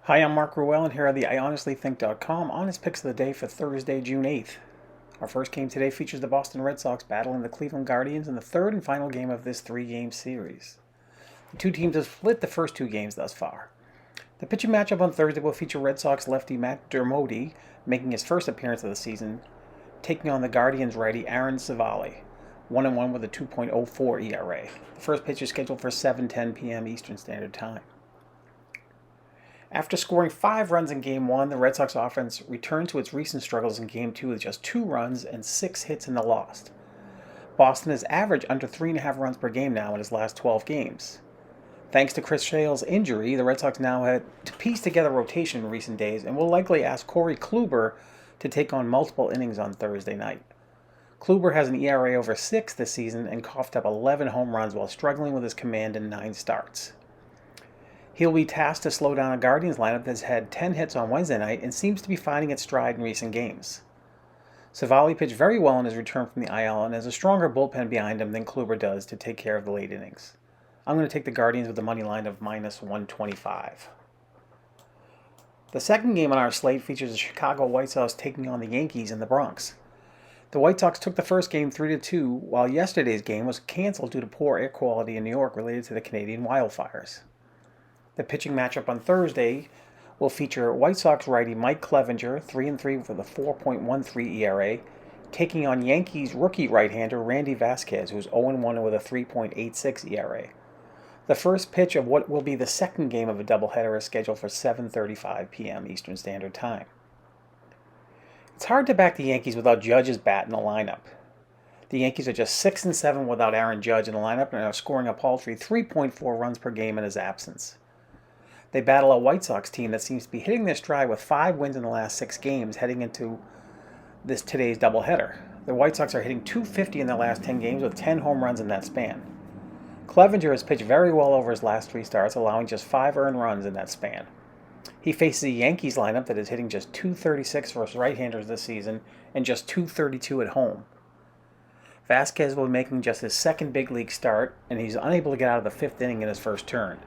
Hi, I'm Mark Ruel, and here are the IHonestlyThink.com honest picks of the day for Thursday, June 8th. Our first game today features the Boston Red Sox battling the Cleveland Guardians in the third and final game of this three-game series. The two teams have split the first two games thus far. The pitching matchup on Thursday will feature Red Sox lefty Matt Dermody, making his first appearance of the season, taking on the Guardians righty Aaron Civale, 1-1 with a 2.04 ERA. The first pitch is scheduled for 7:10 p.m. Eastern Standard Time. After scoring 5 runs in Game 1, the Red Sox offense returned to its recent struggles in Game 2 with just 2 runs and 6 hits in the loss. Boston has averaged under 3.5 runs per game now in his last 12 games. Thanks to Chris Sale's injury, the Red Sox now had to piece together rotation in recent days and will likely ask Corey Kluber to take on multiple innings on Thursday night. Kluber has an ERA over 6 this season and coughed up 11 home runs while struggling with his command in 9 starts. He'll be tasked to slow down a Guardians lineup that's had 10 hits on Wednesday night and seems to be finding its stride in recent games. Civale pitched very well in his return from the IL and has a stronger bullpen behind him than Kluber does to take care of the late innings. I'm going to take the Guardians with the money line of minus 125. The second game on our slate features the Chicago White Sox taking on the Yankees in the Bronx. The White Sox took the first game 3-2, while yesterday's game was canceled due to poor air quality in New York related to the Canadian wildfires. The pitching matchup on Thursday will feature White Sox righty Mike Clevinger, 3-3 with a 4.13 ERA, taking on Yankees rookie right-hander Randy Vasquez, who's 0-1 with a 3.86 ERA. The first pitch of what will be the second game of a doubleheader is scheduled for 7:35 p.m. Eastern Standard Time. It's hard to back the Yankees without Judge's bat in the lineup. The Yankees are just 6-7 without Aaron Judge in the lineup and are scoring a paltry 3.4 runs per game in his absence. They battle a White Sox team that seems to be hitting their stride with 5 wins in the last 6 games heading into today's doubleheader. The White Sox are hitting .250 in their last 10 games with 10 home runs in that span. Clevinger has pitched very well over his last 3 starts, allowing just 5 earned runs in that span. He faces a Yankees lineup that is hitting just .236 versus right-handers this season and just .232 at home. Vasquez will be making just his second big league start, and he's unable to get out of the 5th inning in his first turn.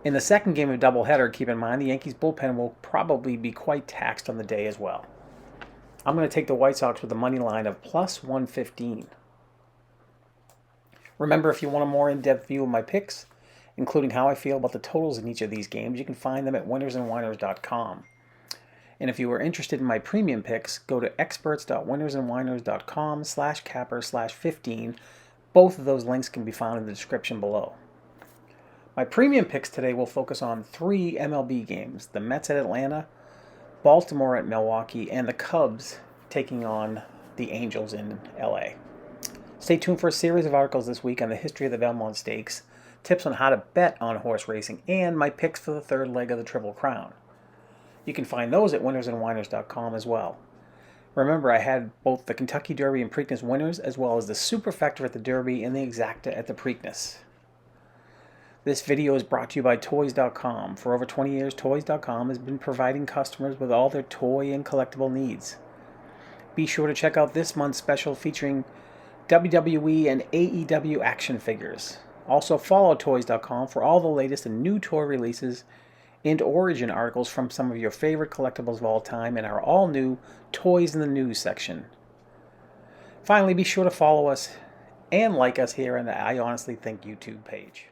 In the second game of doubleheader, keep in mind the Yankees bullpen will probably be quite taxed on the day as well. I'm going to take the White Sox with the money line of plus 115. Remember, if you want a more in-depth view of my picks, including how I feel about the totals in each of these games, you can find them at winnersandwhiners.com. And if you are interested in my premium picks, go to experts.winnersandwhiners.com/capper/15. Both of those links can be found in the description below. My premium picks today will focus on 3 MLB games: the Mets at Atlanta, Baltimore at Milwaukee, and the Cubs taking on the Angels in LA. Stay tuned for a series of articles this week on the history of the Belmont Stakes, tips on how to bet on horse racing, and my picks for the third leg of the Triple Crown. You can find those at winnersandwhiners.com as well. Remember, I had both the Kentucky Derby and Preakness winners, as well as the Superfecta at the Derby and the Exacta at the Preakness. This video is brought to you by Toys.com. For over 20 years, Toys.com has been providing customers with all their toy and collectible needs. Be sure to check out this month's special featuring WWE and AEW action figures. Also follow Toys.com for all the latest and new toy releases and origin articles from some of your favorite collectibles of all time in our all-new Toys in the News section. Finally, be sure to follow us and like us here on the I Honestly Think YouTube page.